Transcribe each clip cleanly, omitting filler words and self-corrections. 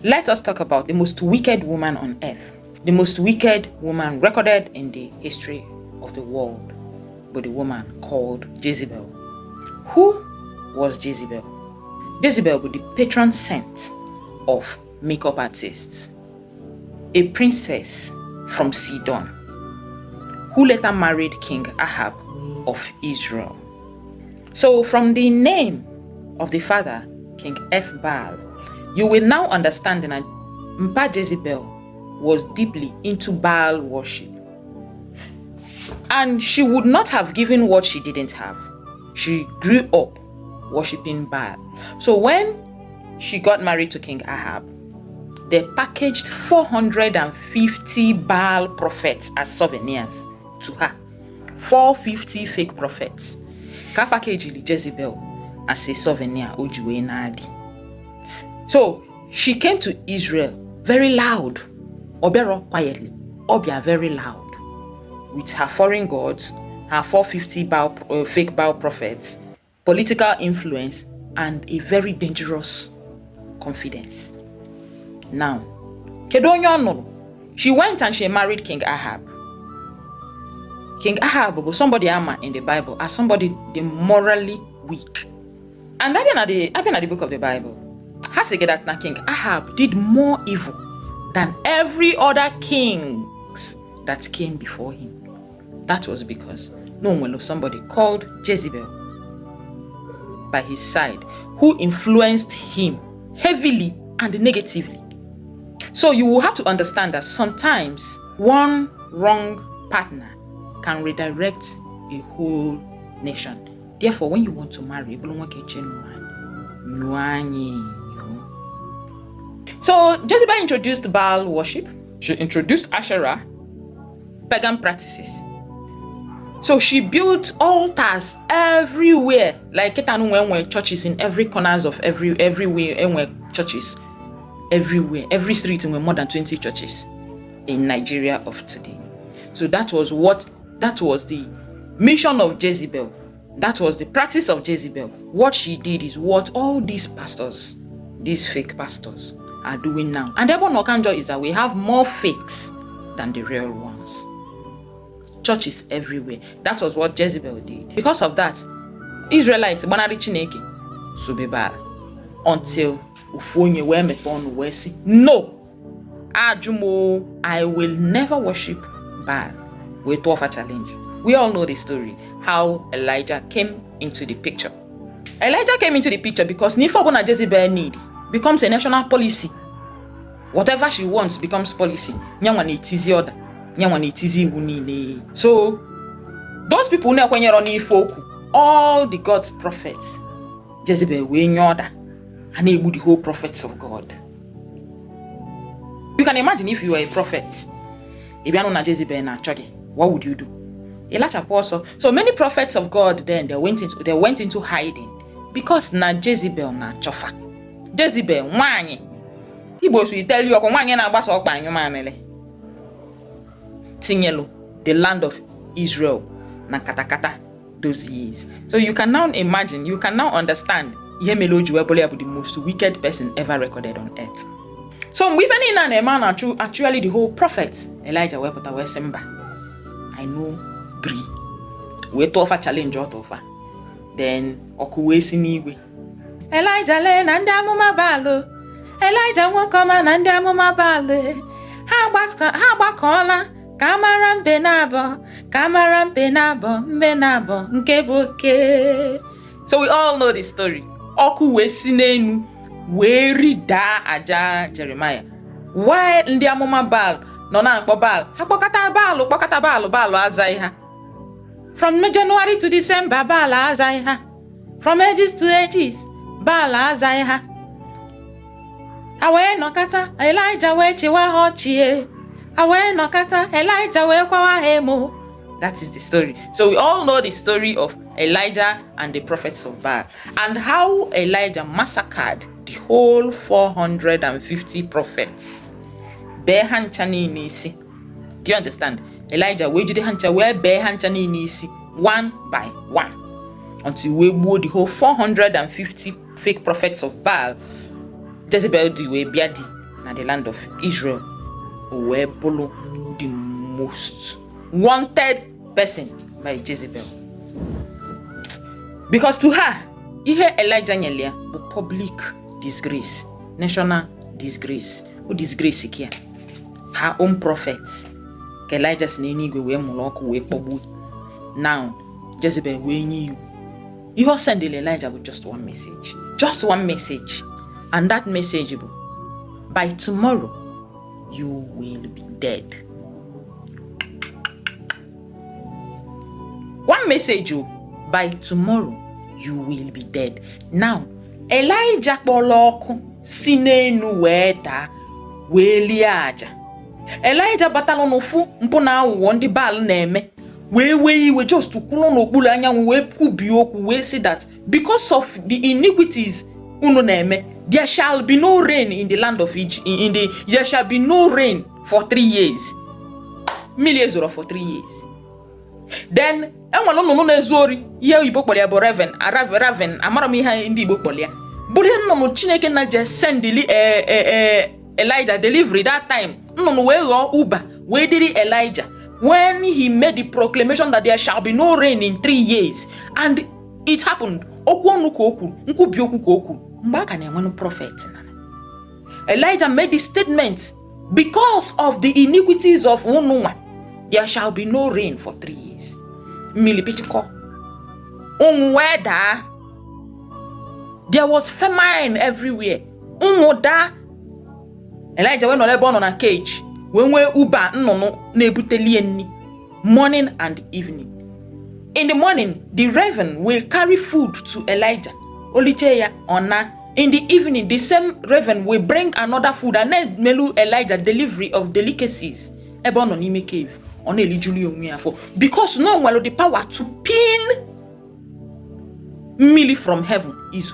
Let us talk about the most wicked woman on earth. The most wicked woman recorded in the history of the world. But the woman called Jezebel. Who was Jezebel? Jezebel was the patron saint of makeup artists. A princess from Sidon, who later married King Ahab of Israel. So from the name of the father, King Ethbaal, you will now understand that Mpa Jezebel was deeply into Baal worship. And she would not have given what she didn't have. She grew up worshiping Baal. So when she got married to King Ahab, they packaged 450 Baal prophets as souvenirs to her. 450 fake prophets. Ka package Jezebel as a souvenir ojiwe nadi. So she came to Israel very loud. Obero quietly. Obia very loud. With her foreign gods, her 450 fake Baal prophets, political influence, and a very dangerous confidence. Now, she went and she married King Ahab. King Ahab was somebody in the Bible as somebody the morally weak. And I've been at the book of the Bible. Has to get that now King Ahab did more evil than every other kings that came before him. That was because no one was somebody called Jezebel by his side who influenced him heavily and negatively. So you will have to understand that sometimes one wrong partner can redirect a whole nation. Therefore, when you want to marry, so Jezebel introduced Baal worship. She introduced Asherah, pagan practices. So she built altars everywhere, like churches in every corners of everywhere, churches everywhere, every street, more than 20 churches in Nigeria of today. So that was the mission of Jezebel. That was the practice of Jezebel. What she did is what all these pastors, these fake pastors, are doing now. And the Nokanjo is that we have more fakes than the real ones. Churches everywhere. That was what Jezebel did. Because of that, Israelites banari Chineke subebara until ufonye we mepon we si. No, Ajumo, I will never worship Baal. We to offer challenge. We all know the story how Elijah came into the picture. Elijah came into the picture because Nifabona Jezebel need becomes a national policy. Whatever she wants becomes policy. Nyamani tizi order. Nyamani tizi unine. So those people all the God's prophets, Jezebel we in order, and able the whole prophets of God. You can imagine if you were a prophet, if you are not Jezebel na chodi, what would you do? So many prophets of God then they went into hiding because na Jezebel na chofa. Jezebel wanyi. Igbo will tell you wanyi na agbasa okpa anyuma amele. Tinyelo, the land of Israel na katakata those years. So you can now imagine, you can now understand Yemeloji Webole the most wicked person ever recorded on earth. So even in an man actually the whole prophets Elijah Wepota Wesemba. I know agree. We to offer challenge out of her. Then okuwe siniwe. Elijah le na ndi amụma Baal. Elijah nwokoma na ndi amụma Baal. Ha gbakọla ka mara mbe nabo nke boke. So we all know the story. Okuwe sinenu we rida aja Jeremiah. Why ndi amụma Baal no na akpọ Baal? Ha kpọkata Baal azai ha. From January to December, Baal azai ha. From ages to ages, Baal azai ha. Awe nokata Elijah we chiwa hochie. Awe nokata Elijah we kwawa hemo. That is the story. So we all know the story of Elijah and the prophets of Baal and how Elijah massacred the whole 450 prophets. Behanchani nisi. Do you understand? Elijah wejide hancha we behanchani nisi one by one until we blew the whole 450 fake prophets of Baal. Jezebel di we biadi na the land of Israel were the most wanted person by Jezebel. Because to her, ihe Elijah nyele bu public disgrace, national disgrace, o disgrace here. Her own prophets. Ka Elijah si n'enigwe wee mụrụ ọkụ wee kpọgbuo. Now, Jezebel wee nye you. You send Elijah with just one message. Just one message. And that message, by tomorrow, you will be dead. One message, by tomorrow, you will be dead. Now, Elijah kpọrọ si n'enu wee daa wee lie aja. Elijah batalo n'ofu mpụ na awụwọ ndị Baal na-eme. We just to kwulo n'okpuru anyanwụ wee kwubi okwu wee say that because of the iniquities unu na-eme, there shall be no rain in the land of Egypt. There shall be no rain for 3 years. Millions or for 3 years. Then enwere nnụnụ na-ezu ori ihe Igbo kpọrọ ya bụ raven amara m ihe ndị Igbo kpọrọ ya. Bụrụ nnụnụ Chineke na je send Elijah delivery that time. Nnụnụ wee ghọọ ụba wee dịrị Elijah when he made the proclamation that there shall be no rain in 3 years, and it happened. Okwu ọnụ ka okwu, nkwubi okwu ka okwu. Mgbe aka na-enwe prophet. Elijah made the statement, because of the iniquities of ununwa, there shall be no rain for 3 years. Milipichiko. Unweda. There was famine everywhere. Unwoda. Elijah went on a cage. When we uba nnụnụ na-ebuteli nni morning and evening. In the morning, the raven will carry food to Elijah. Olicheya ona. In the evening, the same raven will bring another food and then melu Elijah delivery of delicacies. Ebe ọ nọ n'ime cave. Ọ na-elijuli onwe ya for because no one the power to pin milli from heaven is.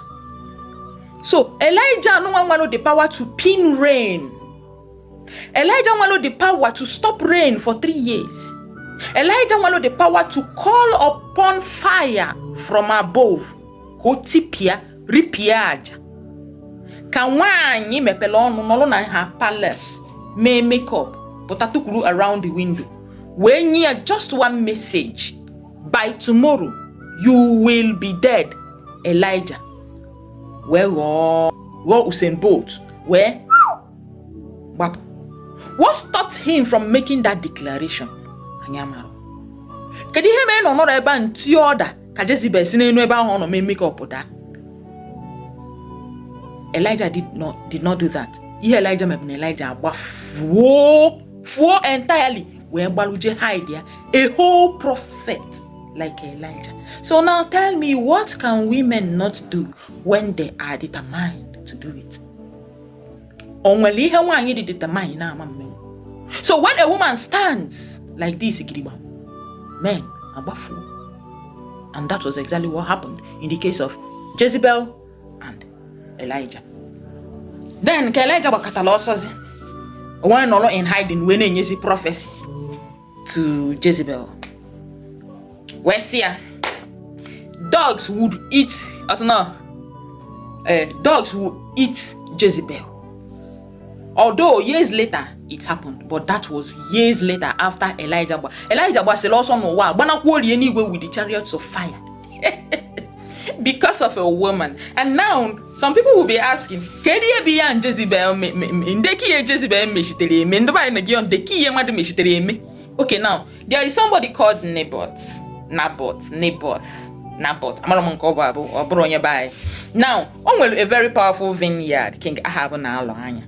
So Elijah no one the power to pin rain. Elijah wanted the power to stop rain for 3 years. Elijah wanted the power to call upon fire from above. Kotipia ripiaja. Kanwanyi mepele onu nolo na her palace. May make up. Potatukuru around the window. When you just one message. By tomorrow, you will be dead. Elijah. Where go Usain Bolt? Where? What stopped him from making that declaration? Anyamaro. Kedi he me no no eba nti order ka Jezebel si n'enu ebe ahụ no make up da. Elijah did not do that. Ihe Elijah mebun Elijah agbafuo entirely we gbaluje hide ya a whole prophet like Elijah. So now tell me, what can women not do when they are determined to do it? Onweli ihe nwanyi dị determined na ama mmemme. So when a woman stands like this, men abafu. And that was exactly what happened in the case of Jezebel and Elijah. Then Elijah wakatalosazi when all in hiding when enyezi prophecy to Jezebel. Where's here? Dogs would eat dogs would eat Jezebel. Although years later it happened, but that was years later after Elijah. Elijah was also no wow, but not anyway with the chariots of fire because of a woman. And now some people will be asking, "Kedi be and Jezebel ndeki Jezebel meshitere me ndoba na gion deki ye madu meshitere me." Okay, now there is somebody called Naboth. Amaromonko Bible or Bronya Bai. Now, a very powerful vineyard, King Ahab na anya.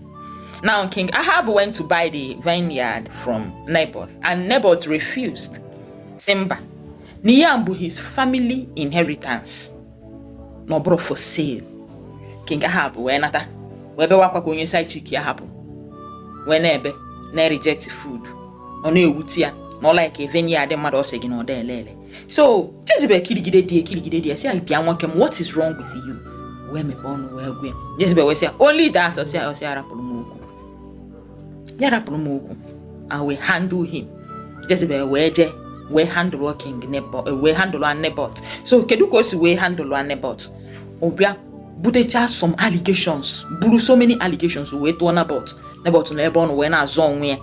Now, King Ahab went to buy the vineyard from Naboth, and Naboth refused. Simba, Niyambu his family inheritance. No bro for sale. King Ahab, wenata, webe wakwa kwenye side chiki Ahab. Wenebe, ne reject food. Ono wutia, no like a vineyard mother osegin or lele. So, Jezebel kiligide, say I be kem, what is wrong with you? Where me born, where we? Jezebel will say, only that or say Rapolomoku. I will handle him. Jezebel we handle King Naboth, we handle Naboth. So Kedukosi we handle Naboth. Obia butecha some allegations, buru so many allegations we to Nabot na ebe on we na azọ onwe ya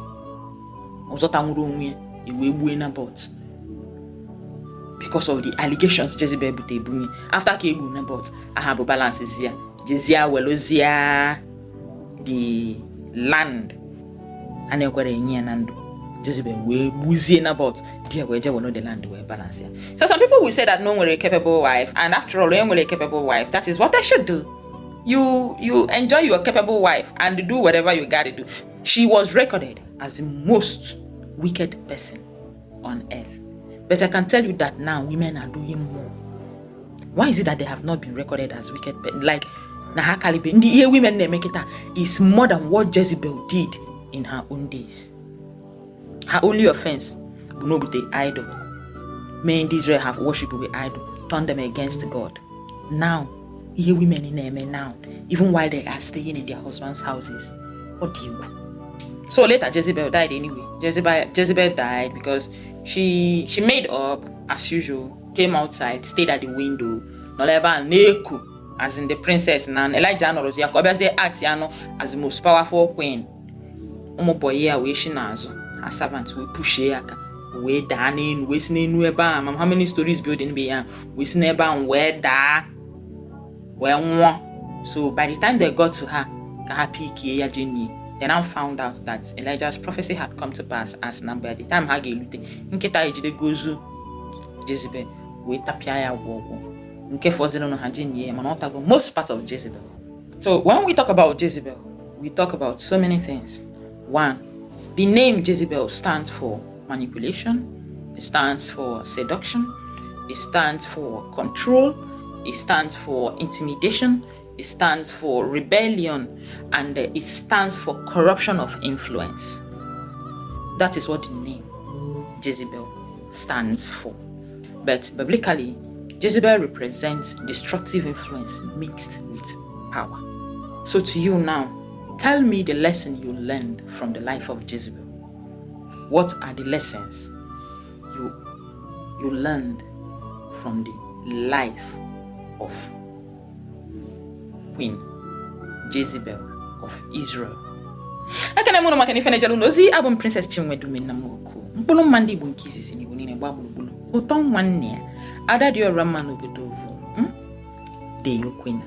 ọzọta nwuru onwe ya ewe gbuo Nabot because of the allegations Jezebel bute ebunye. After ka egbu Nabot, Ahab balances ya jezia welozia the land and ekwere enye na ndụ. Jezebel we gbuzie Nabot dia we je welo the land we balance ya. So some people will say that no one a capable wife, and after all, when a capable wife, that is what I should do. You enjoy your capable wife and do whatever you gotta do. She was recorded as the most wicked person on earth. But I can tell you that now women are doing more. Why is it that they have not been recorded as wicked? Like Nahakalibe, in the year women make it is more than what Jezebel did in her own days. Her only offense will not be the idol. Men in Israel have worshipped with idol, turned them against God. Now, here women in them now, even while they are staying in their husbands' houses. What do you do? So later Jezebel died anyway. Jezebel died because she made up as usual, came outside, stayed at the window, Noleba Neku, as in the princess, and Elijah Norozia Kobiaze acts as the most powerful queen. Omoboya wishinazo, her servants will push yaka. We danin, we snin weba, how many stories building be we sneba and where da well. So by the time they got to her, Kahapi Kiya Jenny, they now found out that Elijah's prophecy had come to pass as number at the time Hagi Lute, Nketa Ejide Gozu, Jezebel, we tapiaya wogo, Nke Fozino Hajini, Manotago, most part of Jezebel. So when we talk about Jezebel, we talk about so many things. One, the name Jezebel stands for manipulation, it stands for seduction, it stands for control, it stands for intimidation, it stands for rebellion, and it stands for corruption of influence. That is what the name Jezebel stands for. But biblically, Jezebel represents destructive influence mixed with power. So to you now, tell me the lesson you learned from the life of Jezebel. What are the lessons you learned from the life of Queen Jezebel of Israel? Akana muno makani fene jalu nozi abum Princess Chinwedume na moko. Mpolo mandi bu nkisisi ni bunine gbabulu. Oton nwanne ya. Ada di ora manu bedovu. De yo Queen.